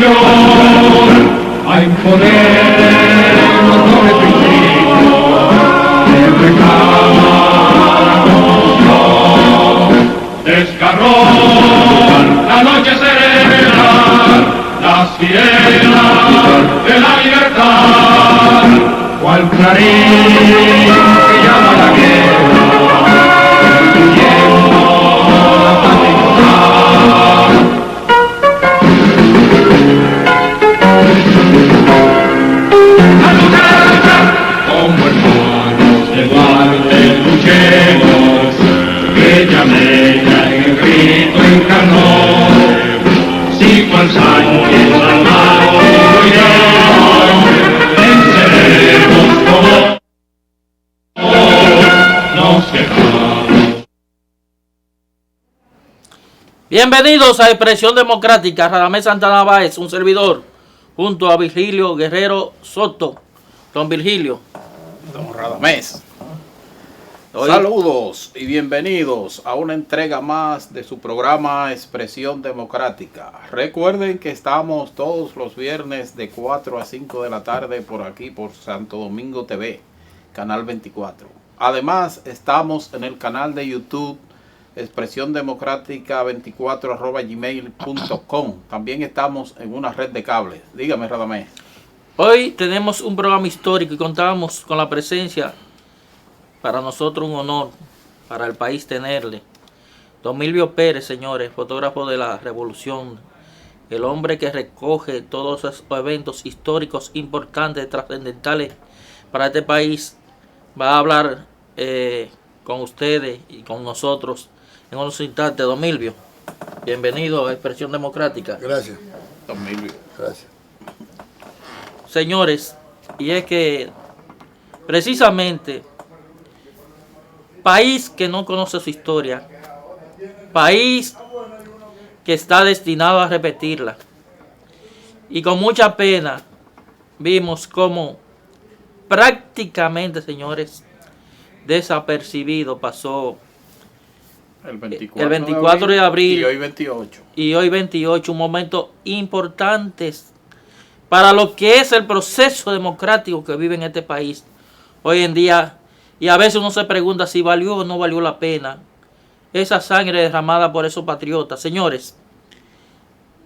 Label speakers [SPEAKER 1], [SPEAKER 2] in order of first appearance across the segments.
[SPEAKER 1] a imponer los nobles principios del reclama desgarró la noche serena, las sienas de la libertad, cual clarín que llama la guerra, siguiendo la patria. A luchar como hermanos de guantes luchemos, que llameña en el grito encarnó, si cual Sánchez armado iremos, venceremos como nos quedamos.
[SPEAKER 2] Bienvenidos a Expresión Democrática. Radamés Santana Báez, un servidor, junto a Virgilio Guerrero Soto. Don Virgilio.
[SPEAKER 3] Don Radamés. Saludos y bienvenidos a una entrega más de su programa Expresión Democrática. Recuerden que estamos todos los viernes de 4 a 5 de la tarde por aquí, por Santo Domingo TV, Canal 24. Además, estamos en el canal de YouTube Expresión Democrática 24@gmail.com. También estamos en una red de cables. Dígame, Radamés.
[SPEAKER 2] Hoy tenemos un programa histórico y contamos con la presencia, para nosotros un honor, para el país tenerle, don Milvio Pérez, señores, fotógrafo de la Revolución, el hombre que recoge todos esos eventos históricos importantes, trascendentales para este país. Va a hablar con ustedes y con nosotros en unos instantes. Don Milvio, bienvenido a Expresión Democrática.
[SPEAKER 4] Gracias.
[SPEAKER 3] Don Milvio.
[SPEAKER 4] Gracias.
[SPEAKER 2] Señores, y es que precisamente país que no conoce su historia, país que está destinado a repetirla, y con mucha pena vimos cómo prácticamente, señores, desapercibido pasó el 24 de abril
[SPEAKER 3] y hoy 28.
[SPEAKER 2] Y hoy 28, un momento importante para lo que es el proceso democrático que vive en este país hoy en día. Y a veces uno se pregunta si valió o no valió la pena esa sangre derramada por esos patriotas. Señores,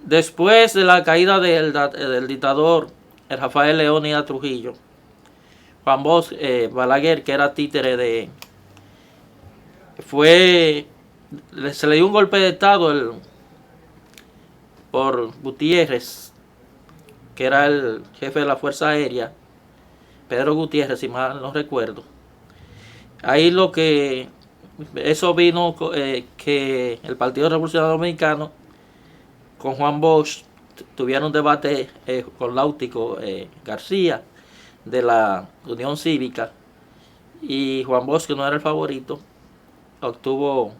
[SPEAKER 2] después de la caída del dictador Rafael Leónidas Trujillo, Juan Bosch Balaguer, que era títere se le dio un golpe de estado por Gutiérrez, que era el jefe de la Fuerza Aérea, Pedro Gutiérrez, si mal no recuerdo. Ahí eso vino que el Partido Revolucionario Dominicano con Juan Bosch tuvieron un debate con Láutico García de la Unión Cívica, y Juan Bosch, que no era el favorito, obtuvo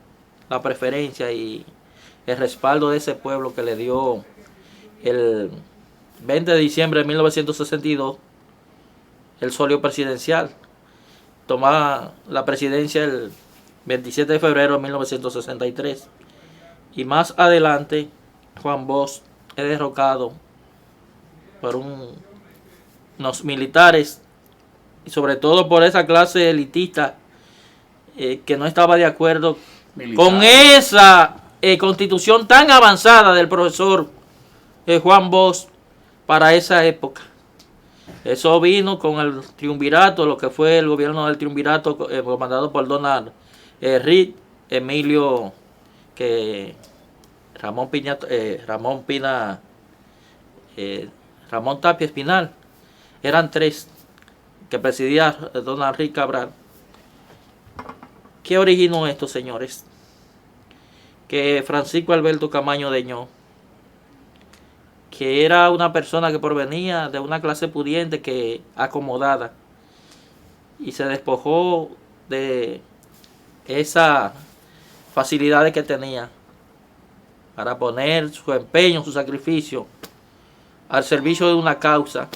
[SPEAKER 2] la preferencia y el respaldo de ese pueblo que le dio el 20 de diciembre de 1962 el solio presidencial. Tomaba la presidencia el 27 de febrero de 1963. Y más adelante, Juan Bosch es derrocado por unos militares, y sobre todo por esa clase elitista que no estaba de acuerdo con esa constitución tan avanzada del profesor Juan Bosch para esa época. Eso vino con el triunvirato, lo que fue el gobierno del triunvirato comandado por Donald Reed, Ramón Tapia Espinal. Eran tres que presidía Donald Reed Cabral. ¿Qué originó esto, señores? Que Francisco Alberto Camaño Deñó, que era una persona que provenía de una clase pudiente, que acomodada, y se despojó de esas facilidades que tenía para poner su empeño, su sacrificio al servicio de una causa.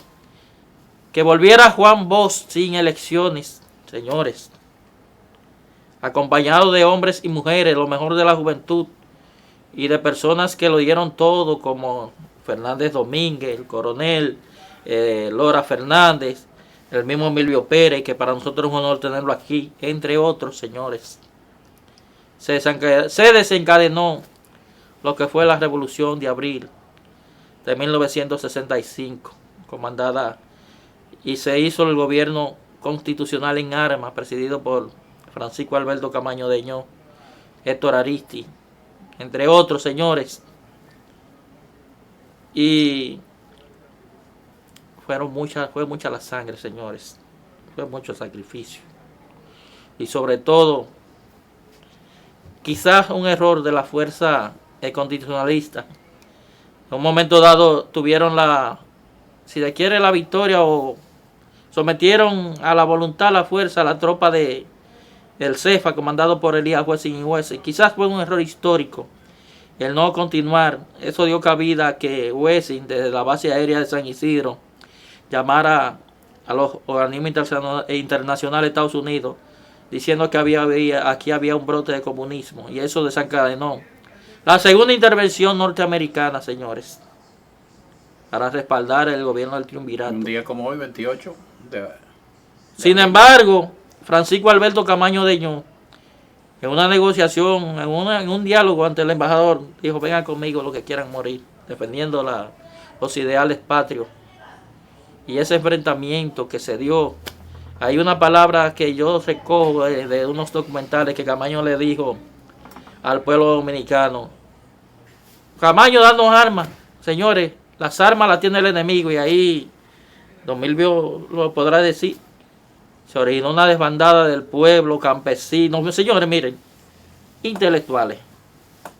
[SPEAKER 2] Que volviera Juan Bosch sin elecciones, señores, acompañado de hombres y mujeres, lo mejor de la juventud, y de personas que lo dieron todo, como Fernández Domínguez, el coronel, Lora Fernández, el mismo Emilio Pérez, que para nosotros es un honor tenerlo aquí, entre otros, señores. Se desencadenó lo que fue la Revolución de Abril de 1965, comandada, y se hizo el gobierno constitucional en armas, presidido por Francisco Alberto Camaño Deñó, Héctor Aristi, entre otros, señores. Y fue mucha la sangre, señores. Fue mucho sacrificio. Y sobre todo, quizás un error de la fuerza constitucionalista. En un momento dado tuvieron si se quiere, la victoria, o sometieron a la voluntad, a la fuerza, a la tropa del CEFA, comandado por Elías Wessing y Wessing. Quizás fue un error histórico el no continuar. Eso dio cabida a que Wessing, desde la base aérea de San Isidro, llamara a los organismos internacionales de Estados Unidos diciendo que aquí había un brote de comunismo, y eso desencadenó la segunda intervención norteamericana, señores, para respaldar el gobierno del triunvirato.
[SPEAKER 3] Un día como hoy, 28
[SPEAKER 2] Sin embargo, Francisco Alberto Camaño Deñó, en una negociación, en un diálogo ante el embajador, dijo: vengan conmigo los que quieran morir, defendiendo los ideales patrios. Y ese enfrentamiento que se dio, hay una palabra que yo recojo de unos documentales que Camaño le dijo al pueblo dominicano. Camaño dando armas, señores, las armas las tiene el enemigo, y ahí Don Milvio lo podrá decir. Se originó una desbandada del pueblo, campesinos, señores, miren, intelectuales,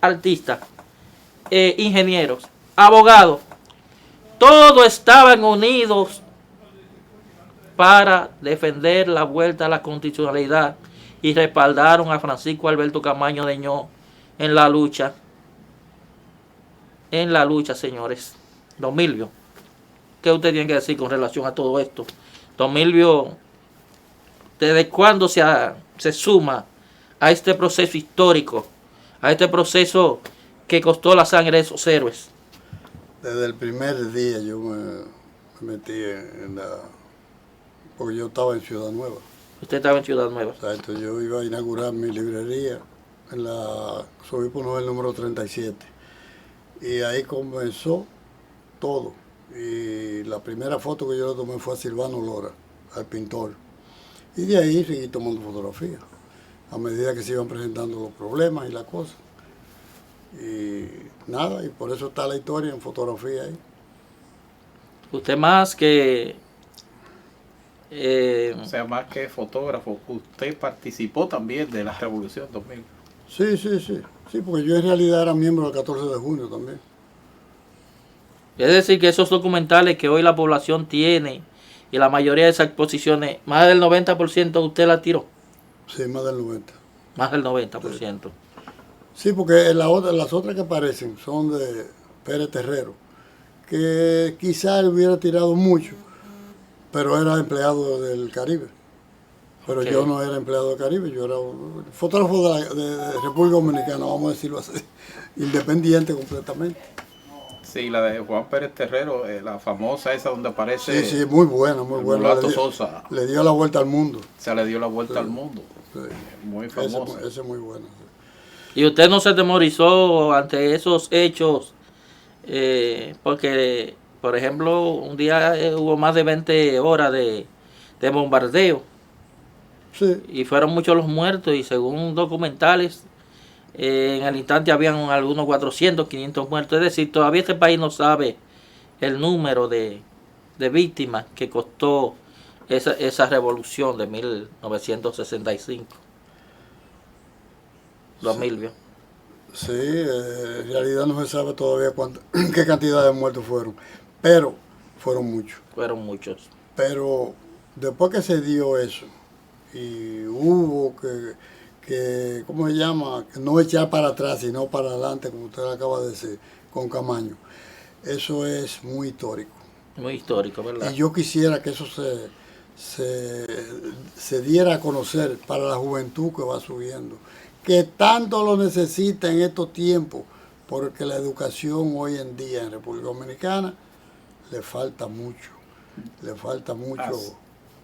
[SPEAKER 2] artistas, ingenieros, abogados, todos estaban unidos para defender la vuelta a la constitucionalidad, y respaldaron a Francisco Alberto Camaño Deñó en la lucha, señores. Don Milvio, ¿qué usted tiene que decir con relación a todo esto? Don Milvio, ¿desde cuándo se suma a este proceso histórico, a este proceso que costó la sangre de esos héroes?
[SPEAKER 4] Desde el primer día yo me metí porque yo estaba en Ciudad Nueva.
[SPEAKER 2] Usted estaba en Ciudad Nueva.
[SPEAKER 4] Exacto, yo iba a inaugurar mi librería en la Obispo Noel número 37. Y ahí comenzó todo. Y la primera foto que yo le tomé fue a Silvano Lora, al pintor. Y de ahí seguí tomando fotografías, a medida que se iban presentando los problemas y las cosas. Y nada, y por eso está la historia en fotografía ahí.
[SPEAKER 2] Usted más que...
[SPEAKER 3] o sea, más que fotógrafo, usted participó también de la Revolución 2000.
[SPEAKER 4] Sí, sí, sí. Sí, porque yo en realidad era miembro del 14 de junio también.
[SPEAKER 2] Es decir, que esos documentales que hoy la población tiene, y la mayoría de esas exposiciones, más del 90% usted la tiró.
[SPEAKER 4] Sí, más del 90%.
[SPEAKER 2] Más del 90%.
[SPEAKER 4] Sí, porque las otras que aparecen son de Pérez Terrero, que quizás hubiera tirado mucho, pero era empleado del Caribe. Pero
[SPEAKER 2] Okay.
[SPEAKER 4] yo no era empleado del Caribe, yo era fotógrafo de República Dominicana, vamos a decirlo así, independiente completamente.
[SPEAKER 3] Sí, la de Juan Pérez Terrero, la famosa esa donde aparece...
[SPEAKER 4] Sí, sí, muy buena, muy buena.
[SPEAKER 3] Mulato Sosa.
[SPEAKER 4] Le dio la vuelta al mundo.
[SPEAKER 3] Se le dio la vuelta
[SPEAKER 4] Sí.
[SPEAKER 3] al mundo.
[SPEAKER 4] Sí.
[SPEAKER 3] Muy famosa.
[SPEAKER 4] Ese es muy bueno. Sí.
[SPEAKER 2] ¿Y usted no se atemorizó ante esos hechos? Porque, por ejemplo, un día hubo más de 20 horas de bombardeo.
[SPEAKER 4] Sí.
[SPEAKER 2] Y fueron muchos los muertos, y según documentales, en el instante habían algunos 400, 500 muertos. Es decir, todavía este país no sabe el número de víctimas que costó esa revolución de 1965. 2000, ¿vio?
[SPEAKER 4] Sí, en realidad no se sabe todavía qué cantidad de muertos fueron, pero fueron muchos.
[SPEAKER 2] Fueron muchos.
[SPEAKER 4] Pero después que se dio eso, y hubo que ¿cómo se llama? Que no echar para atrás, sino para adelante, como usted acaba de decir, con Camaño. Eso es muy histórico.
[SPEAKER 2] Muy histórico, ¿verdad?
[SPEAKER 4] Y yo quisiera que eso se diera a conocer para la juventud que va subiendo, que tanto lo necesita en estos tiempos, porque la educación hoy en día en República Dominicana le falta mucho. Le falta mucho.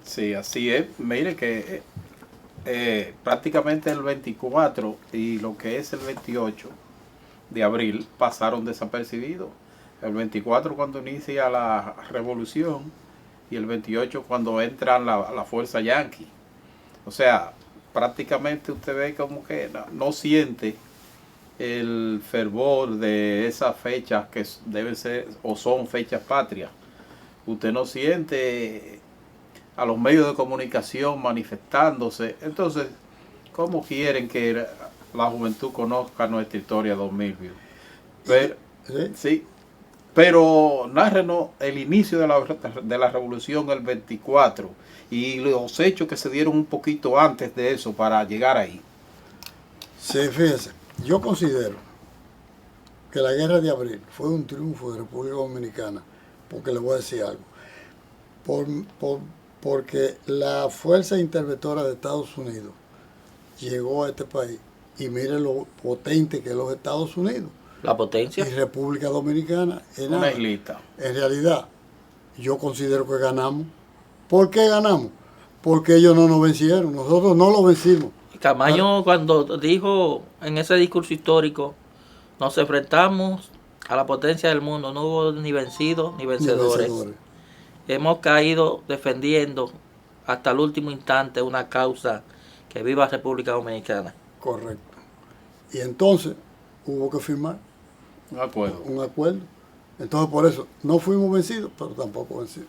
[SPEAKER 3] Sí, así es. Mire que prácticamente el 24 y lo que es el 28 de abril pasaron desapercibidos. El 24 cuando inicia la revolución y el 28 cuando entra la fuerza yanqui. O sea, prácticamente usted ve como que no siente el fervor de esas fechas que deben ser o son fechas patrias. Usted no siente a los medios de comunicación manifestándose. Entonces, ¿cómo quieren que la juventud conozca nuestra historia, don Milvio? Pero, sí, pero nárrenos el inicio de la revolución el 24 y los hechos que se dieron un poquito antes de eso para llegar ahí.
[SPEAKER 4] Sí, fíjese, yo considero que la guerra de abril fue un triunfo de República Dominicana, porque le voy a decir algo. Porque la fuerza interventora de Estados Unidos llegó a este país y mire lo potente que es los Estados Unidos.
[SPEAKER 2] La potencia.
[SPEAKER 4] Y República Dominicana es nada.
[SPEAKER 3] Una islita.
[SPEAKER 4] En realidad, yo considero que ganamos. ¿Por qué ganamos? Porque ellos no nos vencieron, nosotros no los vencimos.
[SPEAKER 2] Camaño cuando dijo en ese discurso histórico, nos enfrentamos a la potencia del mundo, no hubo ni vencidos ni vencedores. Hemos caído defendiendo hasta el último instante una causa que viva República Dominicana.
[SPEAKER 4] Correcto. Y entonces hubo que firmar
[SPEAKER 3] Un acuerdo.
[SPEAKER 4] un acuerdo. Entonces por eso no fuimos vencidos, pero tampoco vencimos.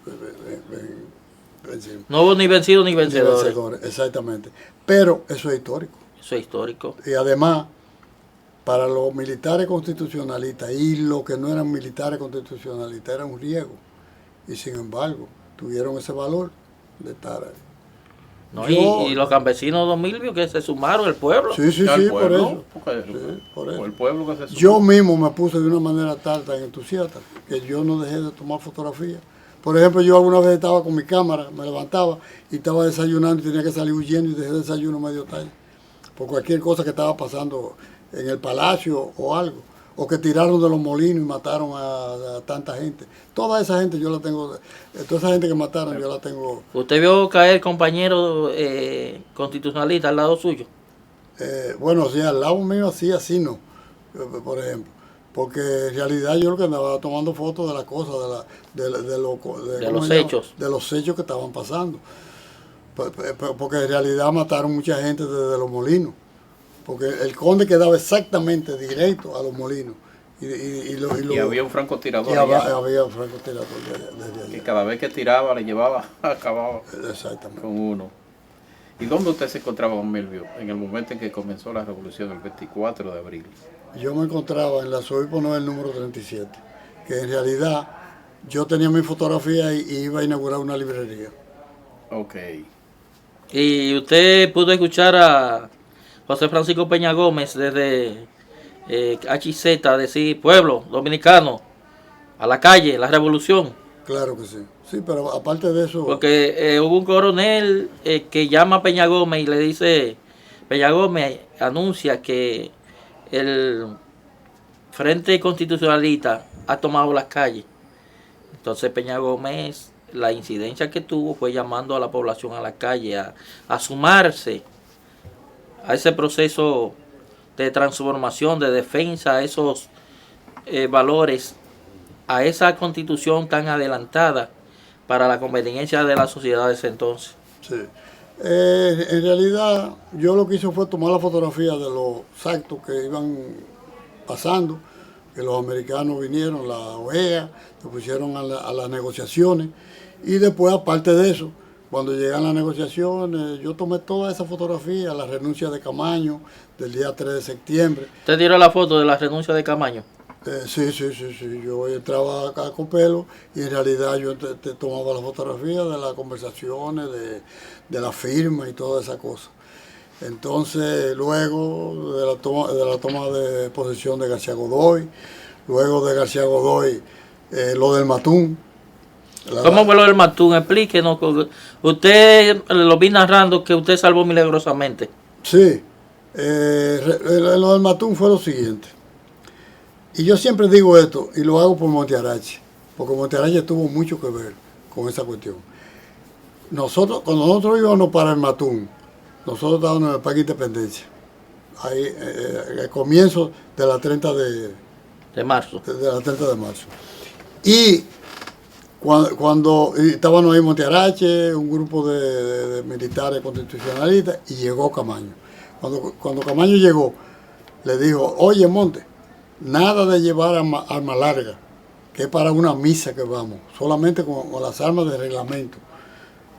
[SPEAKER 2] No hubo ni vencidos ni vencedores.
[SPEAKER 4] Exactamente. Pero eso es histórico.
[SPEAKER 2] Eso es histórico.
[SPEAKER 4] Y además, para los militares constitucionalistas y los que no eran militares constitucionalistas, era un riesgo. Y sin embargo, tuvieron ese valor de estar ahí.
[SPEAKER 2] No, y los campesinos 2000 que se sumaron, el pueblo.
[SPEAKER 4] Sí, sí, sí, por eso.
[SPEAKER 3] Por el pueblo que se sumó.
[SPEAKER 4] Yo mismo me puse de una manera tan entusiasta que yo no dejé de tomar fotografías. Por ejemplo, yo alguna vez estaba con mi cámara, me levantaba y estaba desayunando y tenía que salir huyendo y dejé el desayuno medio tarde. Por cualquier cosa que estaba pasando en el palacio o algo. O que tiraron de los molinos y mataron a tanta gente. Toda esa gente yo la tengo, toda esa gente que mataron yo la tengo.
[SPEAKER 2] ¿Usted vio caer compañero constitucionalista al lado suyo?
[SPEAKER 4] Bueno, sí, al lado mío así no, por ejemplo. Porque en realidad yo lo que andaba tomando fotos de las cosas, de
[SPEAKER 2] los hechos.
[SPEAKER 4] De los hechos que estaban pasando. Porque en realidad mataron mucha gente desde los molinos. Porque el conde quedaba exactamente directo a los molinos. Y
[SPEAKER 3] había un francotirador.
[SPEAKER 4] Y había un francotirador desde allá.
[SPEAKER 3] Y cada vez que tiraba, le llevaba, acababa
[SPEAKER 4] Exactamente.
[SPEAKER 3] con uno. ¿Y dónde usted se encontraba, don Milvio, en el momento en que comenzó la revolución, el 24 de abril?
[SPEAKER 4] Yo me encontraba en la Arzobispo Noel número 37, que en realidad yo tenía mi fotografía y iba a inaugurar una librería.
[SPEAKER 3] Ok.
[SPEAKER 2] Y usted pudo escuchar a José Francisco Peña Gómez desde HZ decir: pueblo dominicano, a la calle, la revolución.
[SPEAKER 4] Claro que sí. Sí, pero aparte de eso...
[SPEAKER 2] Porque hubo un coronel que llama a Peña Gómez y le dice, Peña Gómez anuncia que el Frente Constitucionalista ha tomado las calles. Entonces Peña Gómez, la incidencia que tuvo fue llamando a la población a la calle a sumarse a ese proceso de transformación, de defensa, a esos valores, a esa constitución tan adelantada para la conveniencia de la sociedad de ese entonces.
[SPEAKER 4] Sí. En realidad, yo lo que hice fue tomar la fotografía de los actos que iban pasando, que los americanos vinieron, la OEA, se pusieron a las negociaciones, y después, aparte de eso, cuando llegan las negociaciones, yo tomé toda esa fotografía, la renuncia de Camaño, del día 3 de septiembre.
[SPEAKER 2] ¿Usted tiró la foto de la renuncia de Camaño?
[SPEAKER 4] Sí. Yo entraba acá con pelo y en realidad yo te tomaba las fotografías de las conversaciones, de la firma y toda esa cosa. Entonces, luego de la toma de posesión de García Godoy, luego de García Godoy, lo del Matún.
[SPEAKER 2] ¿Cómo fue lo del Matún? Explíquenos. Usted lo vi narrando que usted salvó milagrosamente.
[SPEAKER 4] Sí, lo del Matún fue lo siguiente. Y yo siempre digo esto, y lo hago por Montearache, porque Montearache tuvo mucho que ver con esa cuestión. Cuando nosotros íbamos para el Matún, nosotros estábamos en el Parque Independencia, ahí, el comienzo de la 30
[SPEAKER 2] De marzo.
[SPEAKER 4] de la 30 de marzo. Y cuando estábamos ahí en Montearache, un grupo de militares constitucionalistas, y llegó Camaño. Cuando Camaño llegó, le dijo, oye Monte, nada de llevar arma larga, que es para una misa que vamos, solamente con las armas de reglamento,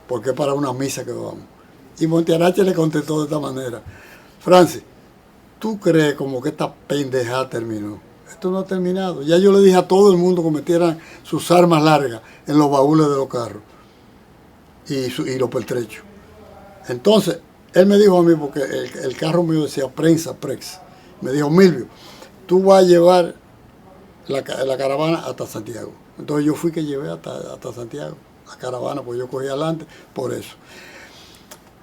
[SPEAKER 4] porque es para una misa que vamos. Y Montearache le contestó de esta manera, Francis, ¿tú crees como que esta pendejada terminó? Esto no ha terminado. Ya yo le dije a todo el mundo que metieran sus armas largas en los baúles de los carros y los pertrechos. Entonces, él me dijo a mí, porque el carro mío decía prensa, prex, me dijo, Milvio, tú vas a llevar la caravana hasta Santiago. Entonces yo fui que llevé hasta Santiago, la caravana, pues yo cogí adelante por eso.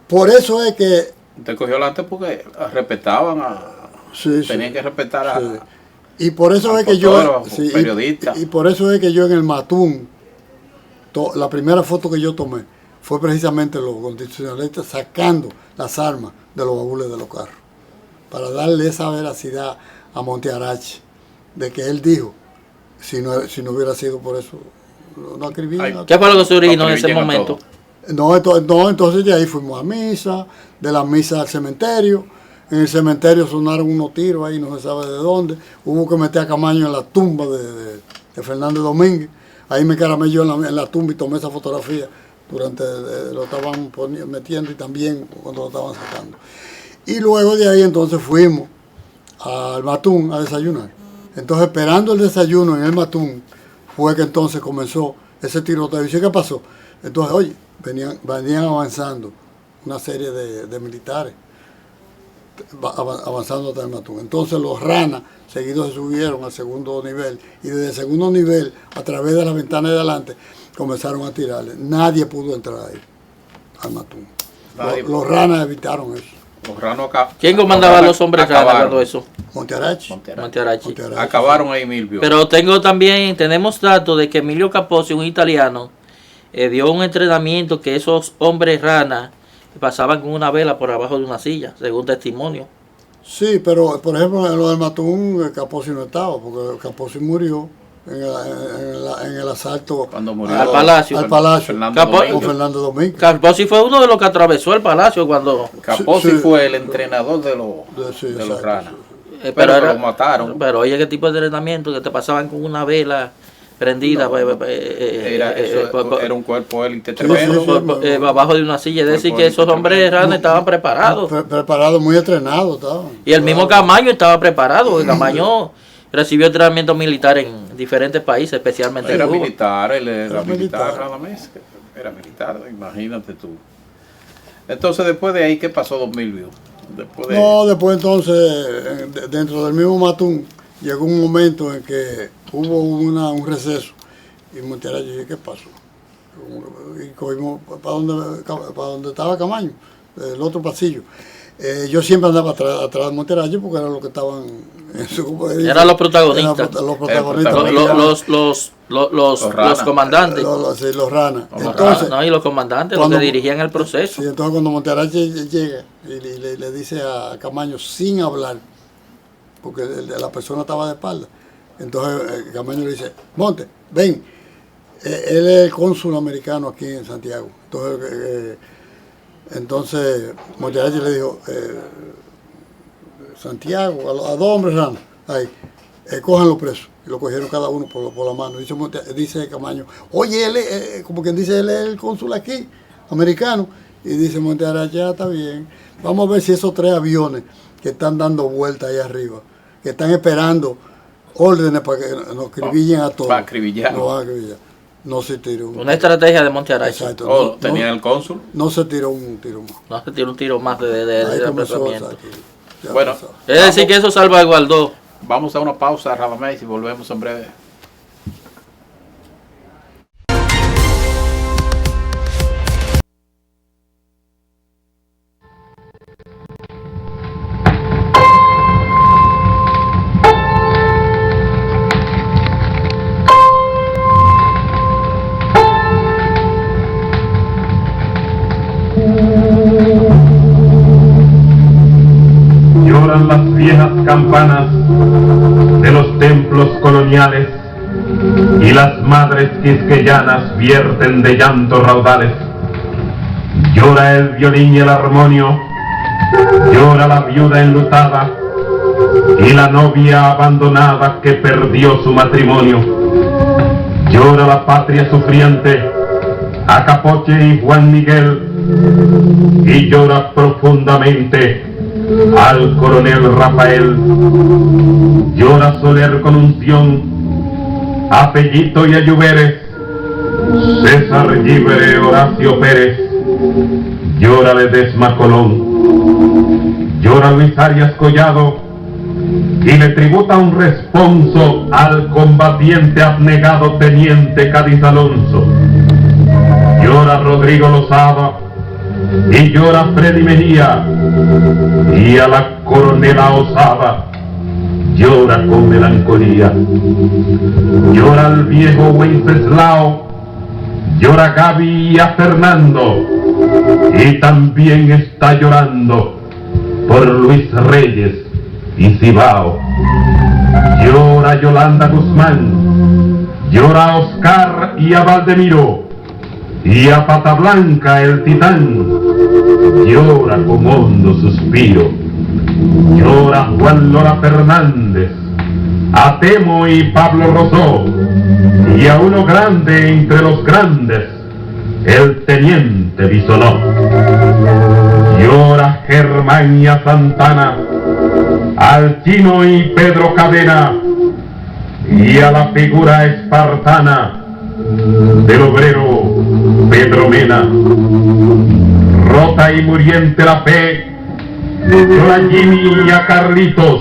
[SPEAKER 4] Por eso es que...
[SPEAKER 3] Usted cogió adelante porque respetaban
[SPEAKER 4] Sí,
[SPEAKER 3] tenían que respetar a...
[SPEAKER 4] sí. Y por eso
[SPEAKER 3] al
[SPEAKER 4] es que yo...
[SPEAKER 3] fotógrafo,
[SPEAKER 4] sí,
[SPEAKER 3] periodista.
[SPEAKER 4] y por eso es que yo en el Matún, la primera foto que yo tomé fue precisamente los constitucionalistas sacando las armas de los baúles de los carros, para darle esa veracidad a Montearache, de que él dijo, si no hubiera sido por eso, no acribillan.
[SPEAKER 2] ¿Qué fue lo que se originó en ese
[SPEAKER 3] Acribillan a
[SPEAKER 2] momento?
[SPEAKER 3] todos.
[SPEAKER 4] No, entonces de ahí fuimos a misa, de la misa al cementerio. En el cementerio sonaron unos tiros ahí, no se sabe de dónde. Hubo que meter a Camaño en la tumba de Fernández Domínguez. Ahí me caramé yo en la tumba y tomé esa fotografía durante lo estaban metiendo y también cuando lo estaban sacando. Y luego de ahí entonces fuimos al Matún a desayunar. Entonces esperando el desayuno en el Matún fue que entonces comenzó ese tiroteo. ¿Y qué pasó? Entonces, oye, venían avanzando una serie de militares avanzando hasta el Matún. Entonces los ranas seguidos se subieron al segundo nivel y desde el segundo nivel, a través de la ventana de adelante, comenzaron a tirarle. Nadie pudo entrar ahí al Matún. Los ranas evitaron eso.
[SPEAKER 3] Los ranos
[SPEAKER 2] ¿Quién comandaba a los hombres ranas cuando eso?
[SPEAKER 4] Montearache.
[SPEAKER 2] Montearache.
[SPEAKER 3] acabaron ahí Milvio.
[SPEAKER 2] Pero tenemos datos de que Emilio Capozzi, un italiano, dio un entrenamiento que esos hombres ranas pasaban con una vela por abajo de una silla, según testimonio.
[SPEAKER 4] Sí, pero por ejemplo en lo del Matún, Capozzi no estaba, porque Capozzi murió en el asalto
[SPEAKER 3] Cuando murió
[SPEAKER 2] al palacio.
[SPEAKER 4] Con Fernando Domínguez.
[SPEAKER 2] Capozzi fue uno de los que atravesó el palacio cuando...
[SPEAKER 3] Capozzi
[SPEAKER 4] Sí.
[SPEAKER 3] fue el entrenador de los
[SPEAKER 4] exacto,
[SPEAKER 3] ranas.
[SPEAKER 4] sí.
[SPEAKER 3] Pero lo mataron.
[SPEAKER 2] Pero oye, ¿qué tipo de entrenamiento? Que te pasaban con una vela prendida.
[SPEAKER 3] No, era un cuerpo élite tremendo.
[SPEAKER 2] Abajo de una silla. Es decir, que esos hombres ranas estaban preparados.
[SPEAKER 4] Preparados, muy entrenados estaban.
[SPEAKER 2] Y el mismo Camaño estaba preparado. Porque Camaño recibió entrenamiento militar en diferentes países, especialmente en
[SPEAKER 3] Era
[SPEAKER 2] Cuba.
[SPEAKER 3] militar, él era militar
[SPEAKER 4] militar.
[SPEAKER 3] nada más. Era militar, imagínate tú. Entonces, después de ahí, ¿qué pasó, don Milvio?
[SPEAKER 4] Después entonces, dentro del mismo Matún, llegó un momento en que hubo un receso. Y Montearache dije, ¿qué pasó? Y cogimos para donde estaba Camaño, el otro pasillo. Yo siempre andaba atrás de Montearache porque eran los que estaban en su grupo de...
[SPEAKER 2] Eran los protagonistas.
[SPEAKER 4] Los protagonistas.
[SPEAKER 2] Los comandantes.
[SPEAKER 4] Los ranas.
[SPEAKER 2] Los
[SPEAKER 4] Entonces,
[SPEAKER 2] ranas, y los comandantes, los que dirigían el proceso.
[SPEAKER 4] sí, entonces cuando Montearache llega y le dice a Camaño sin hablar, porque la persona estaba de espalda, entonces Camaño le dice, Monte, ven, él es el cónsul americano aquí en Santiago. Entonces Montearache le dijo, Santiago, a dos hombres ranos, ahí, cójanlo preso. Y lo cogieron cada uno por la mano. Dice Camaño, oye, él como quien dice, él es el cónsul aquí, americano. Y dice Montearache, ya está bien. Vamos a ver si esos 3 aviones que están dando vueltas ahí arriba, que están esperando órdenes para que nos acribillen a todos.
[SPEAKER 3] Para acribillar.
[SPEAKER 4] Nos van a acribillar. No se tiró
[SPEAKER 2] Una estrategia de Montearache.
[SPEAKER 4] Exacto.
[SPEAKER 3] ¿Tenían el cónsul?
[SPEAKER 4] No se tiró un tiro más.
[SPEAKER 2] No se tiró un tiro más de
[SPEAKER 4] Ahí comenzó,
[SPEAKER 2] apresamiento.
[SPEAKER 4] exacto. Ya
[SPEAKER 3] Bueno.
[SPEAKER 4] pasó.
[SPEAKER 2] Es decir, que eso salvaguardó.
[SPEAKER 3] Vamos a una pausa, Radamés, y volvemos en breve.
[SPEAKER 5] lloran las viejas campanas de los templos coloniales y las madres quisqueyanas vierten de llanto raudales. Llora el violín y el armonio, llora la viuda enlutada y la novia abandonada que perdió su matrimonio. Llora la patria sufriente, Acapoche y Juan Miguel, y llora profundamente al coronel Rafael. Llora Soler con unción, a Pellito y a Lluveres, César Llibre, Horacio Pérez. Llora Ledesma Colón, llora Luis Arias Collado, y le tributa un responso al combatiente abnegado teniente Cádiz Alonso. Llora Rodrigo Lozada, y llora Freddy Mejía, y a la coronela osada llora con melancolía. Llora al viejo Wenceslao, llora Gaby y a Fernando, y también está llorando por Luis Reyes y Cibao. Llora Yolanda Guzmán, llora a Oscar y a Valdemiro, y a Pata Blanca el titán llora con hondo suspiro. Llora Juan Lora Fernández, a Temo y Pablo Rosó, y a uno grande entre los grandes, el teniente Bisonó. Llora Germán y a Santana, al Chino y Pedro Cadena, y a la figura espartana del obrero Pedro Mena. Rota y muriente la fe, llora a Jimmy y a Carlitos,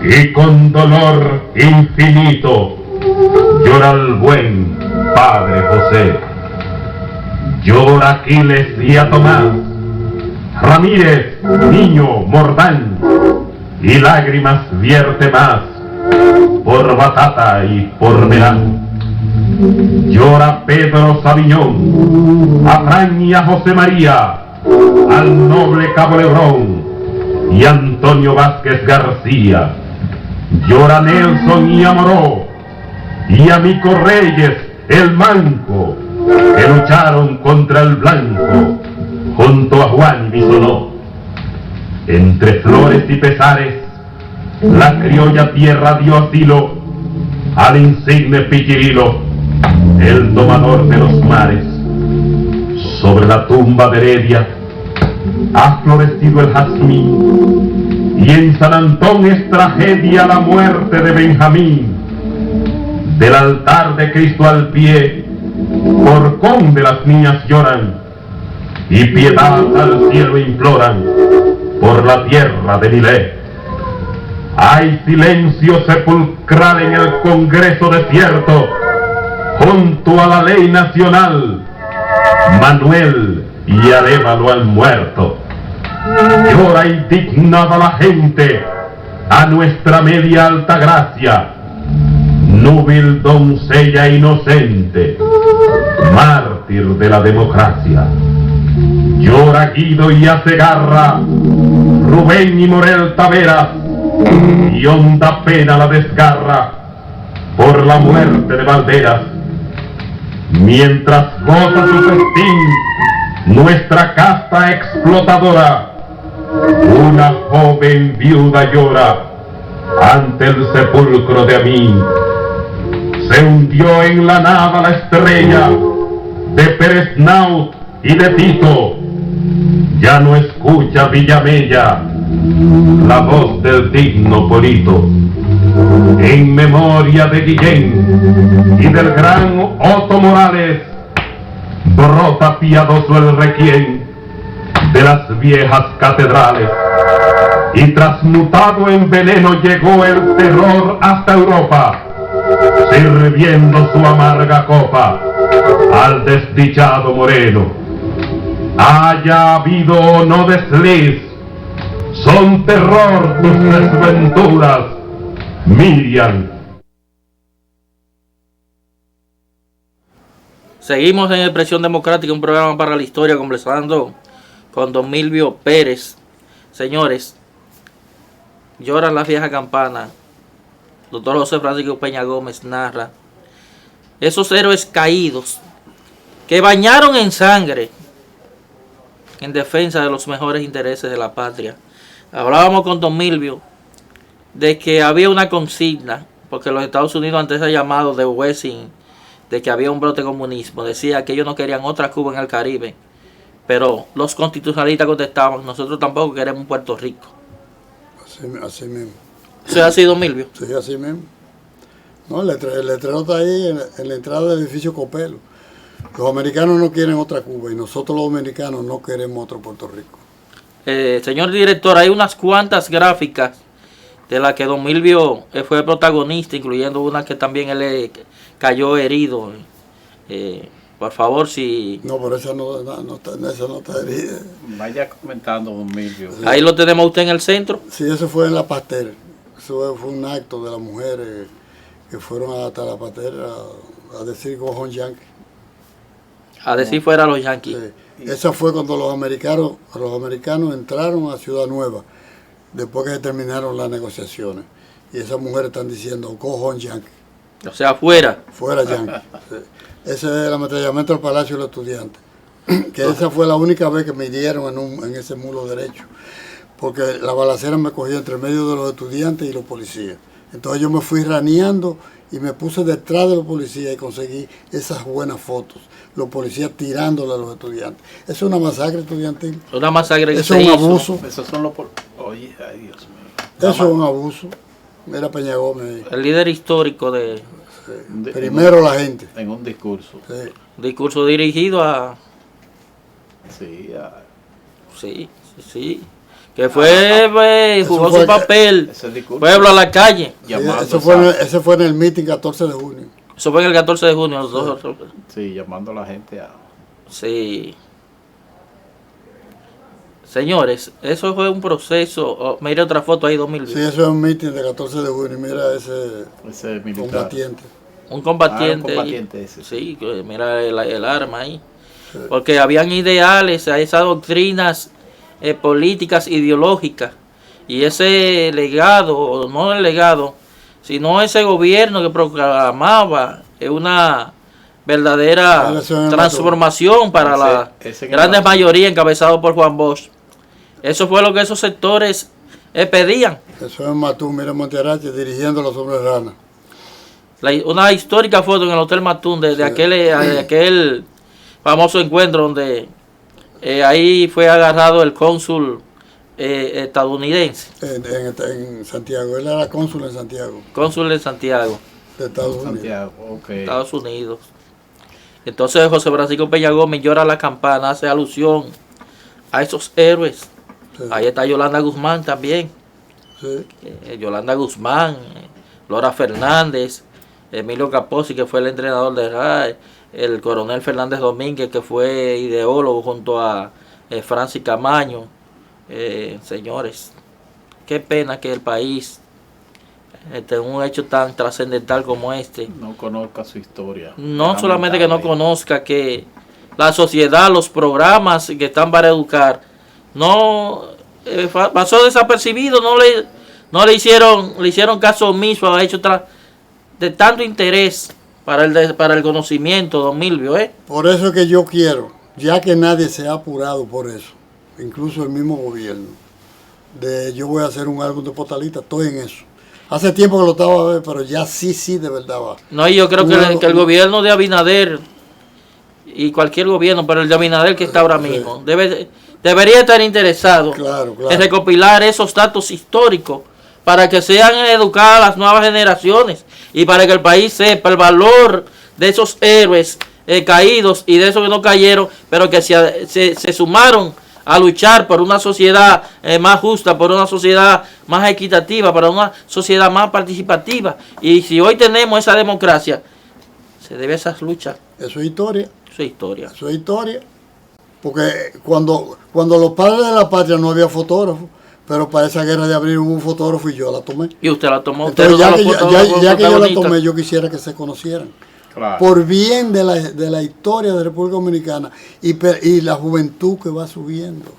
[SPEAKER 5] y con dolor infinito llora el buen padre José. Llora a Aquiles y a Tomás, Ramírez, Niño, Mordán, y lágrimas vierte más por Batata y por Melán. Llora Pedro Sabiñón, a Fran y a José María, al noble Cabo Lebrón y Antonio Vázquez García. Llora Nelson y a Moró, y a Mico Reyes el Manco, que lucharon contra el Blanco junto a Juan Bisonó. Entre flores y pesares, la criolla tierra dio asilo al insigne Pichirilo, el domador de los mares. Sobre la tumba de Heredia ha florecido el jazmín, y en San Antón es tragedia la muerte de Benjamín. Del altar de Cristo al pie, por conde las niñas lloran, y piedad al cielo imploran por la tierra de Milé. Hay silencio sepulcral en el Congreso desierto, junto a la ley nacional. Manuel y Arévalo han muerto. Llora indignada la gente a nuestra media alta gracia, núbil doncella inocente, mártir de la democracia. Llora Guido y a Segarra, Rubén y Morel Taveras, y honda pena la desgarra por la muerte de Valderas. Mientras goza su festín nuestra casta explotadora, una joven viuda llora ante el sepulcro de Amín. Se hundió en la nada la estrella de Pérez Naut y de Tito. Ya no escucha Villamella la voz del digno Polito. En memoria de Guillén y del gran Otto Morales, brota piadoso el requiem de las viejas catedrales, y transmutado en veneno llegó el terror hasta Europa, sirviendo su amarga copa al desdichado Moreno. Haya habido o no desliz, son terror tus desventuras, Miriam.
[SPEAKER 2] Seguimos en Expresión Democrática, un programa para la historia, conversando con don Milvio Pérez. Señores, lloran las viejas campanas. Doctor José Francisco Peña Gómez narra esos héroes caídos que bañaron en sangre en defensa de los mejores intereses de la patria. Hablábamos con Don Milvio de que había una consigna, porque los Estados Unidos, ante ese llamado de Wessing de que había un brote de comunismo, decía que ellos no querían otra Cuba en el Caribe, pero los constitucionalistas contestaban, nosotros tampoco queremos un Puerto Rico.
[SPEAKER 4] Así mismo.
[SPEAKER 2] ¿Eso es así, Don Milvio?
[SPEAKER 4] Sí, así mismo. No, el letrero está ahí en la entrada del edificio Copelo. Los americanos no quieren otra Cuba y nosotros los dominicanos no queremos otro Puerto Rico.
[SPEAKER 2] Señor director, hay unas cuantas gráficas de las que Don Milvio fue protagonista, incluyendo una que también él cayó herido. Por favor, si...
[SPEAKER 4] No, pero esa no está herida.
[SPEAKER 3] Vaya comentando, Don Milvio.
[SPEAKER 2] Ahí lo tenemos usted en el centro.
[SPEAKER 4] Sí, eso fue en La Pastel. Eso fue un acto de las mujeres que fueron hasta La Pastel a decir go home Yankee.
[SPEAKER 2] A decir fuera los Yankees.
[SPEAKER 4] Sí. Esa fue cuando los americanos entraron a Ciudad Nueva, después que se terminaron las negociaciones. Y esas mujeres están diciendo go home Yankee.
[SPEAKER 2] O sea, fuera.
[SPEAKER 4] Fuera Yankee. Sí. Ese es el ametrallamiento del Palacio de los Estudiantes. Que esa fue la única vez que me hirieron en ese mulo derecho. Porque la balacera me cogió entre medio de los estudiantes y los policías. Entonces yo me fui raneando y me puse detrás de los policías y conseguí esas buenas fotos. Los policías tirándole a los estudiantes. Eso es una masacre estudiantil.
[SPEAKER 2] Una masacre que
[SPEAKER 4] Eso
[SPEAKER 2] se
[SPEAKER 4] es un
[SPEAKER 2] hizo.
[SPEAKER 4] abuso.
[SPEAKER 3] Esos son los... Oye, ay Dios mío.
[SPEAKER 4] Eso es un abuso. Mira Peña Gómez ahí.
[SPEAKER 2] El líder histórico de
[SPEAKER 4] Primero la gente.
[SPEAKER 3] En un discurso.
[SPEAKER 4] Sí.
[SPEAKER 2] discurso dirigido a...
[SPEAKER 3] Sí,
[SPEAKER 2] Sí. Que fue, jugó
[SPEAKER 4] fue
[SPEAKER 2] su papel.
[SPEAKER 3] ese discurso.
[SPEAKER 2] Pueblo a la calle.
[SPEAKER 3] Llamando
[SPEAKER 4] Ese fue en el meeting 14 de junio.
[SPEAKER 2] Eso fue en el 14 de junio.
[SPEAKER 3] Sí, llamando a la gente a...
[SPEAKER 2] Sí. Señores, eso fue un proceso. Oh, mire otra foto ahí, 2020.
[SPEAKER 4] Sí, eso es un meeting de 14 de junio. Mira ese
[SPEAKER 3] militar.
[SPEAKER 4] combatiente.
[SPEAKER 2] Un combatiente.
[SPEAKER 3] Un combatiente ese.
[SPEAKER 2] Sí, mira el arma ahí. Sí. Porque habían ideales, esas doctrinas políticas, ideológicas. Y ese legado, no el legado, sino ese gobierno que proclamaba una verdadera transformación para la grande mayoría encabezado por Juan Bosch. Eso fue lo que esos sectores pedían.
[SPEAKER 4] Eso es Matún, mira Montearache dirigiendo a los hombres rana.
[SPEAKER 2] Una histórica foto en el Hotel Matún de aquel famoso encuentro donde ahí fue agarrado el cónsul estadounidense.
[SPEAKER 4] En Santiago, él era cónsul en Santiago.
[SPEAKER 2] Cónsul en Santiago.
[SPEAKER 4] De Estados Unidos.
[SPEAKER 3] Santiago, okay.
[SPEAKER 2] Estados Unidos. Entonces José Francisco Peña Gómez llora la campana, hace alusión a esos héroes. Sí. Ahí está Yolanda Guzmán también.
[SPEAKER 4] Sí.
[SPEAKER 2] Yolanda Guzmán, Lora Fernández, Emilio Capozzi, que fue el entrenador de RAE, el coronel Fernández Domínguez, que fue ideólogo junto a Francis Camaño. Señores, qué pena que el país, un hecho tan trascendental como este,
[SPEAKER 3] no conozca su historia.
[SPEAKER 2] No solamente que no conozca, que la sociedad, los programas que están para educar, no pasó desapercibido, no le hicieron caso omiso a hechos de tanto interés para el conocimiento, don Milvio.
[SPEAKER 4] Por eso es que yo quiero, ya que nadie se ha apurado por eso, incluso el mismo gobierno, yo voy a hacer un álbum de Postalita, estoy en eso. Hace tiempo que lo estaba a ver, pero ya sí, de verdad va.
[SPEAKER 2] No, y yo creo que el gobierno de Abinader, y cualquier gobierno, pero el de Abinader que está ahora mismo, debería estar interesado en recopilar esos datos históricos para que sean educadas las nuevas generaciones y para que el país sepa el valor de esos héroes caídos y de esos que no cayeron, pero que se sumaron a luchar por una sociedad más justa, por una sociedad más equitativa, para una sociedad más participativa. Y si hoy tenemos esa democracia, se debe a esas luchas.
[SPEAKER 4] Eso es historia.
[SPEAKER 2] Eso es historia.
[SPEAKER 4] Eso es historia. Porque cuando los padres de la patria no había fotógrafos, pero para esa guerra de abril hubo un fotógrafo y yo la tomé.
[SPEAKER 2] Y usted la tomó.
[SPEAKER 4] Entonces, ya que yo la tomé, yo quisiera que se conocieran. Claro. Por bien de la historia de República Dominicana y la juventud que va subiendo.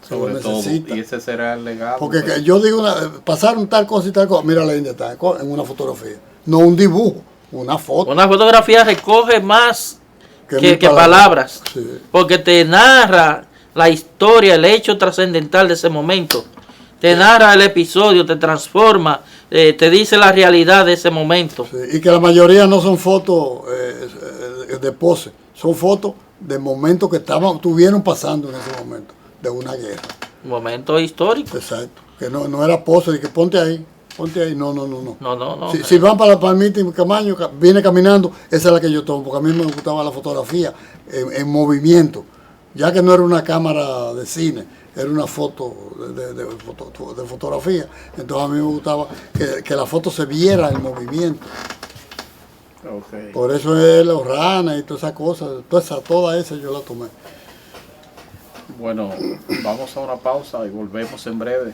[SPEAKER 4] se lo
[SPEAKER 3] sobre todo.
[SPEAKER 4] necesita.
[SPEAKER 3] Y ese será el legado.
[SPEAKER 4] Porque
[SPEAKER 3] pues.
[SPEAKER 4] que yo digo, pasaron tal cosa y tal cosa, mira la India está en una fotografía, no un dibujo, una foto.
[SPEAKER 2] Una fotografía recoge más que
[SPEAKER 4] mil
[SPEAKER 2] palabras,
[SPEAKER 4] Sí.
[SPEAKER 2] porque te narra la historia, el hecho trascendental de ese momento. Te narra el episodio, te transforma, te dice la realidad de ese momento.
[SPEAKER 4] Sí, y que la mayoría no son fotos de pose, son fotos de momentos que estuvieron pasando en ese momento, de una guerra.
[SPEAKER 2] Momento histórico.
[SPEAKER 4] Exacto. Que no era pose de que ponte ahí. No.
[SPEAKER 2] No.
[SPEAKER 4] Si van para la Palmita y Camaño, viene caminando, esa es la que yo tomo, porque a mí me gustaba la fotografía en movimiento, ya que no era una cámara de cine, era una foto de fotografía. Entonces a mí me gustaba que la foto se viera en movimiento.
[SPEAKER 3] Ok.
[SPEAKER 4] Por eso es la Orrana y todas esas cosas, toda esa yo la tomé.
[SPEAKER 3] Bueno, vamos a una pausa y volvemos en breve.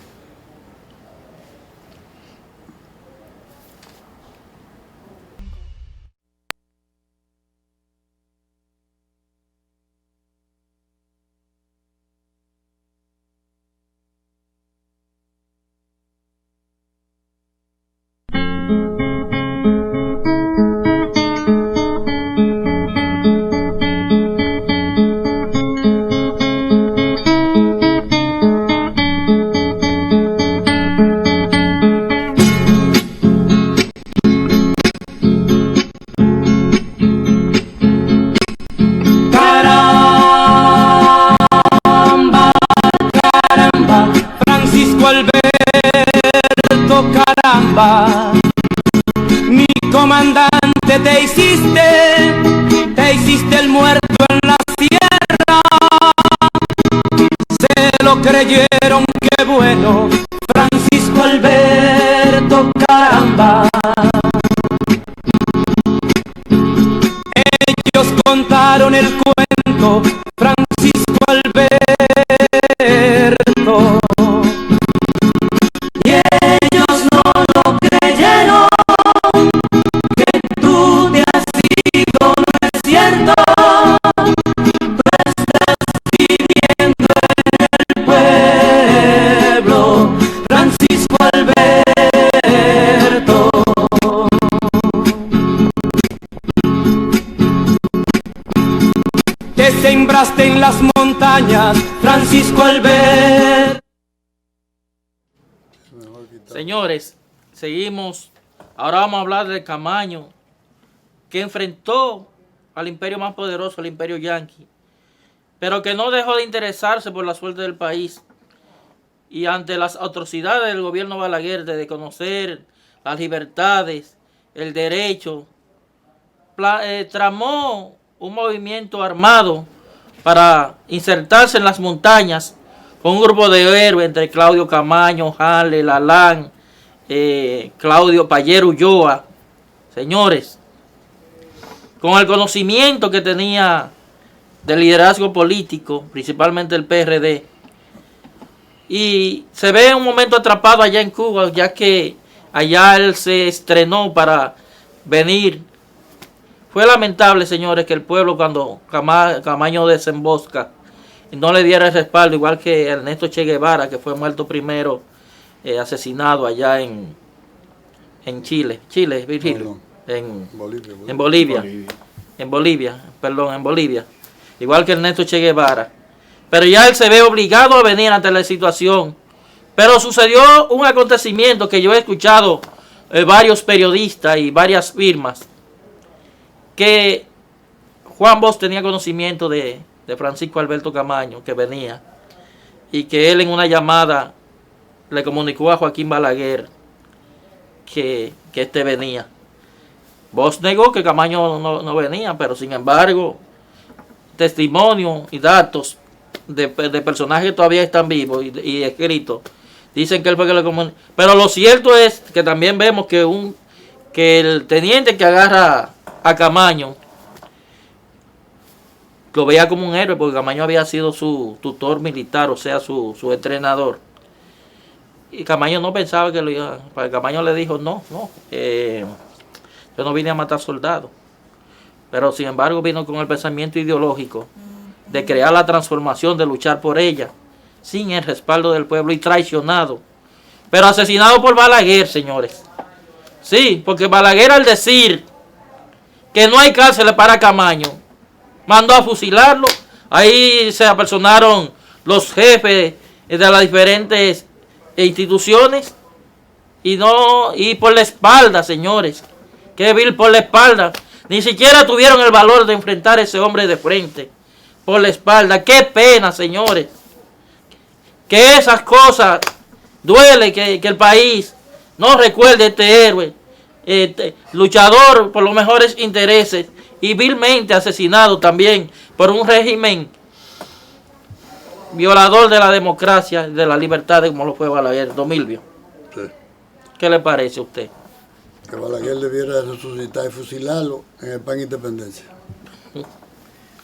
[SPEAKER 6] Francisco Alberto, caramba, mi comandante te hiciste el muerto en la sierra, se lo creyeron, qué bueno, Francisco Alberto, caramba. Ellos contaron el cuento, Francisco Alberto, y ellos no lo creyeron, que tú te has ido, no es cierto, tú estás viviendo en el pueblo, Francisco Alberto. Te sembraste en las montañas, Francisco Alberto.
[SPEAKER 2] Señores, seguimos. Ahora vamos a hablar de Camaño, que enfrentó al imperio más poderoso, al imperio yanqui, pero que no dejó de interesarse por la suerte del país. Y ante las atrocidades del gobierno Balaguer de desconocer las libertades, el derecho, tramó un movimiento armado para insertarse en las montañas con un grupo de héroes entre Claudio Camaño, Hanley, Lalán, Claudio Payero Ulloa. Señores, con el conocimiento que tenía del liderazgo político, principalmente el PRD, y se ve un momento atrapado allá en Cuba, ya que allá él se estrenó para venir. Fue lamentable, señores, que el pueblo, cuando Camaño desembosca, no le diera el respaldo, igual que Ernesto Che Guevara, que fue muerto primero, asesinado allá en Chile, Virgilio, en Bolivia, igual que Ernesto Che Guevara. Pero ya él se ve obligado a venir ante la situación. Pero sucedió un acontecimiento que yo he escuchado varios periodistas y varias firmas, que Juan Bosch tenía conocimiento de Francisco Alberto Camaño, que venía, y que él en una llamada le comunicó a Joaquín Balaguer que este venía. Bosch negó que Camaño no venía, pero sin embargo, testimonios y datos de personajes que todavía están vivos y escritos dicen que él fue que le comunicó. Pero lo cierto es que también vemos que el teniente que agarra a Camaño lo veía como un héroe, porque Camaño había sido su tutor militar, o sea, su entrenador. Y Camaño no pensaba que lo iba. Camaño le dijo, no, yo no vine a matar soldados. Pero sin embargo vino con el pensamiento ideológico de crear la transformación, de luchar por ella. sin el respaldo del pueblo y traicionado. Pero asesinado por Balaguer, señores. Sí, porque Balaguer, al decir que no hay cárceles para Camaño, mandó a fusilarlo. Ahí se apersonaron los jefes de las diferentes instituciones y por la espalda, señores. Qué vil, por la espalda. Ni siquiera tuvieron el valor de enfrentar a ese hombre de frente. Por la espalda. Qué pena, señores. Que esas cosas duele que el país no recuerde a este héroe, luchador por los mejores intereses y vilmente asesinado también por un régimen violador de la democracia, de la libertad, como lo fue Balaguer. Don Milvio,
[SPEAKER 4] Sí.
[SPEAKER 2] ¿qué le parece a usted?
[SPEAKER 4] Que Balaguer debiera resucitar y fusilarlo en el Pan Independencia.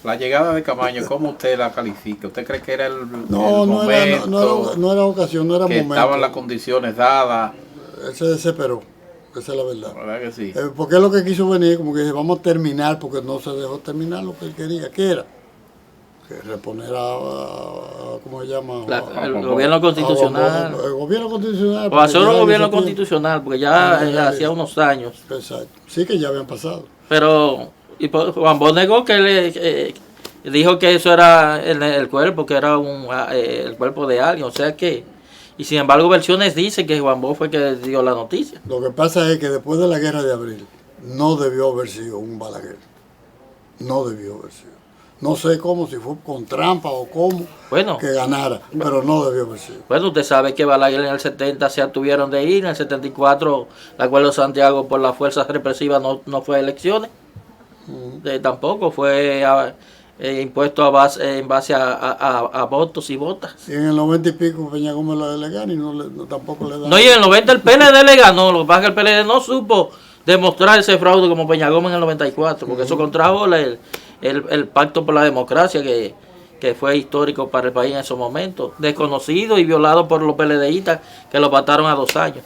[SPEAKER 3] La llegada de Camaño, ¿cómo usted la califica? ¿Usted cree que era el
[SPEAKER 4] No,
[SPEAKER 3] momento,
[SPEAKER 4] no era ocasión, no era
[SPEAKER 3] que
[SPEAKER 4] momento.
[SPEAKER 3] estaban las condiciones dadas?
[SPEAKER 4] Él se desesperó, esa es la verdad.
[SPEAKER 3] ¿Verdad que sí?
[SPEAKER 4] Porque es lo que quiso venir, como que dice, vamos a terminar, porque no se dejó terminar lo que él quería. ¿Qué era? Que reponer ¿cómo se llama?
[SPEAKER 2] El gobierno constitucional.
[SPEAKER 4] El gobierno constitucional.
[SPEAKER 2] O hacer un
[SPEAKER 4] porque ya
[SPEAKER 2] gobierno
[SPEAKER 4] ese tiempo-
[SPEAKER 2] constitucional, porque ya hacía unos años.
[SPEAKER 4] Exacto. Sí que ya habían pasado.
[SPEAKER 2] Pero Juan Bosch negó que dijo que eso era el cuerpo, que era el cuerpo de alguien. O sea que, y sin embargo, versiones dicen que Juan Bosch fue el que dio la noticia.
[SPEAKER 4] Lo que pasa es que después de la guerra de abril, no debió haber sido un Balaguer. No debió haber sido. No sé cómo, si fue con trampa o cómo,
[SPEAKER 2] Bueno,
[SPEAKER 4] que ganara, pero no debió haber sido.
[SPEAKER 2] bueno, usted sabe que Balaguer en el 70 se abstuvieron de ir, en el 74 el acuerdo de Santiago por las fuerzas represivas no fue a elecciones. Tampoco fue impuesto en base a votos y votas.
[SPEAKER 4] Y en el 90 y pico Peña Gómez lo delegaron y tampoco le dan.
[SPEAKER 2] No, y en el 90 el PLD le ganó, lo que pasa es que el PLD no supo demostrar ese fraude como Peña Gómez en el 94, porque eso contrajo el pacto por la democracia que fue histórico para el país en esos momentos, desconocido y violado por los PLDistas que lo mataron a 2 años.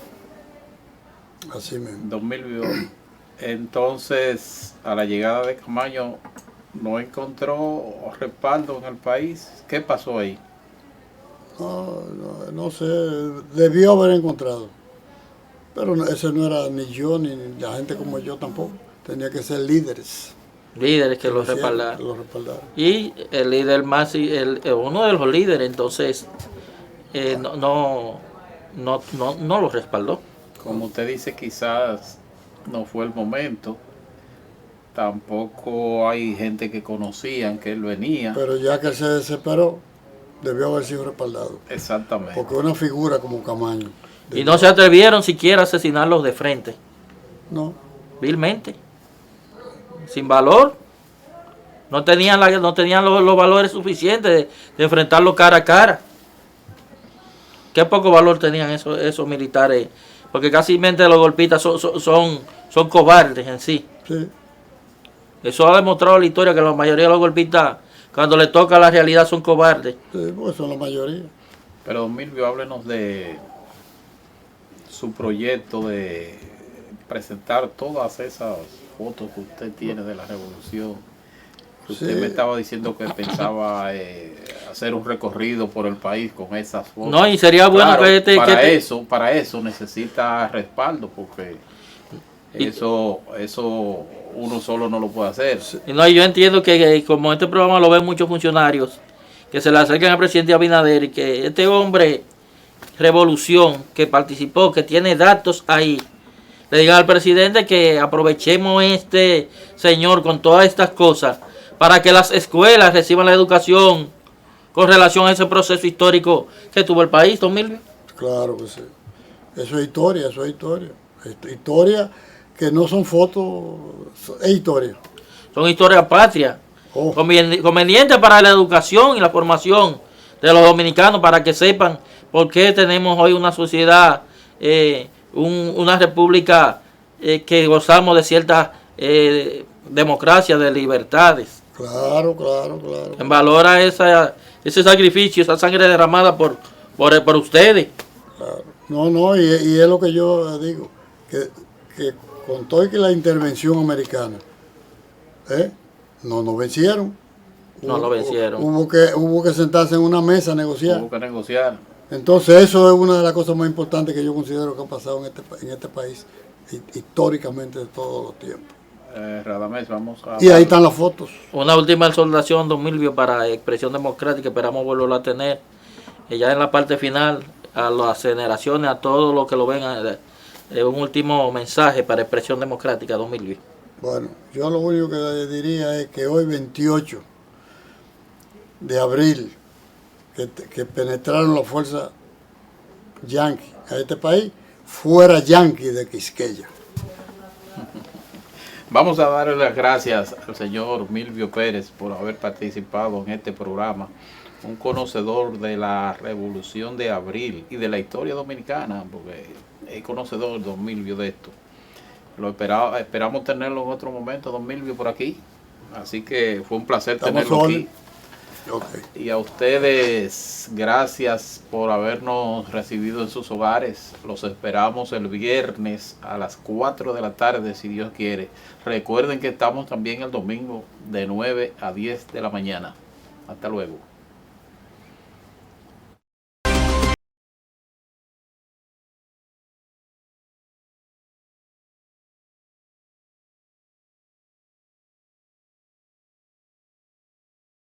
[SPEAKER 4] Así mismo.
[SPEAKER 3] 2000. Entonces, a la llegada de Camaño, ¿no encontró respaldo en el país? ¿Qué pasó ahí?
[SPEAKER 4] No sé, debió haber encontrado. Pero ese no era ni yo, ni la gente como yo tampoco. Tenía que ser líderes.
[SPEAKER 2] Líderes que lo
[SPEAKER 4] hicieran,
[SPEAKER 2] respaldaron.
[SPEAKER 4] que lo respaldaran.
[SPEAKER 2] Y el líder más, uno de los líderes, entonces, no lo respaldó.
[SPEAKER 3] Como usted dice, quizás no fue el momento. Tampoco hay gente que conocían que él venía.
[SPEAKER 4] Pero ya que él se desesperó, debió haber sido respaldado.
[SPEAKER 3] Exactamente.
[SPEAKER 4] Porque una figura como Camaño.
[SPEAKER 2] Y no se atrevieron siquiera a asesinarlos de frente,
[SPEAKER 4] No.
[SPEAKER 2] vilmente, sin valor. No tenían los valores suficientes de enfrentarlo cara a cara. Qué poco valor tenían esos militares, porque casi los golpistas son cobardes en sí.
[SPEAKER 4] Sí.
[SPEAKER 2] Eso ha demostrado la historia, que la mayoría de los golpistas, cuando les toca la realidad, son cobardes.
[SPEAKER 4] Sí, pues son la mayoría.
[SPEAKER 3] Pero don Milvio, háblenos de su proyecto de presentar todas esas fotos que usted tiene de la revolución. Usted
[SPEAKER 4] Sí.
[SPEAKER 3] me estaba diciendo que pensaba hacer un recorrido por el país con esas fotos.
[SPEAKER 2] No, y sería bueno
[SPEAKER 3] Claro,
[SPEAKER 2] que
[SPEAKER 3] para eso necesita respaldo, porque eso uno solo no lo puede hacer.
[SPEAKER 2] No, yo entiendo que como este programa lo ven muchos funcionarios, que se le acercan al presidente Abinader y que este hombre, revolución, que participó, que tiene datos ahí, le digan al presidente que aprovechemos este señor con todas estas cosas para que las escuelas reciban la educación con relación a ese proceso histórico que tuvo el país, 2000.
[SPEAKER 4] Claro que sí. Eso es historia, eso es historia. Historia que no son fotos, es historia.
[SPEAKER 2] Son historias patrias,
[SPEAKER 4] Oh,
[SPEAKER 2] convenientes para la educación y la formación de los dominicanos, para que sepan por qué tenemos hoy una sociedad, una república que gozamos de cierta democracia, de libertades.
[SPEAKER 4] claro.
[SPEAKER 2] En valor a ese sacrificio, esa sangre derramada por ustedes.
[SPEAKER 4] Claro. No, y es lo que yo digo, que con todo y que la intervención americana, no nos vencieron.
[SPEAKER 2] No lo vencieron.
[SPEAKER 4] Hubo que sentarse en una mesa a negociar.
[SPEAKER 3] Hubo que negociar.
[SPEAKER 4] Entonces eso es una de las cosas más importantes que yo considero que ha pasado en este país históricamente de todos los tiempos.
[SPEAKER 3] Radamés, vamos a...
[SPEAKER 4] Y ahí están las fotos.
[SPEAKER 2] Una última exhortación, don Milvio, para Expresión Democrática, esperamos volverlo a tener ya en la parte final, a las generaciones, a todos los que lo ven, un último mensaje para Expresión Democrática, don Milvio.
[SPEAKER 4] Bueno, yo lo único que le diría es que hoy 28 de abril, que penetraron las fuerzas yanquis a este país, fuera yanqui de Quisqueya.
[SPEAKER 3] Vamos a darle las gracias al señor Milvio Pérez por haber participado en este programa, un conocedor de la Revolución de Abril y de la historia dominicana, porque es conocedor, don Milvio, de esto. Esperamos tenerlo en otro momento, don Milvio, por aquí. Así que fue un placer tenerlo aquí.
[SPEAKER 4] Okay.
[SPEAKER 3] Y a ustedes, gracias por habernos recibido en sus hogares. Los esperamos el viernes a las 4 de la tarde, si Dios quiere. Recuerden que estamos también el domingo de 9 a 10 de la mañana. Hasta luego.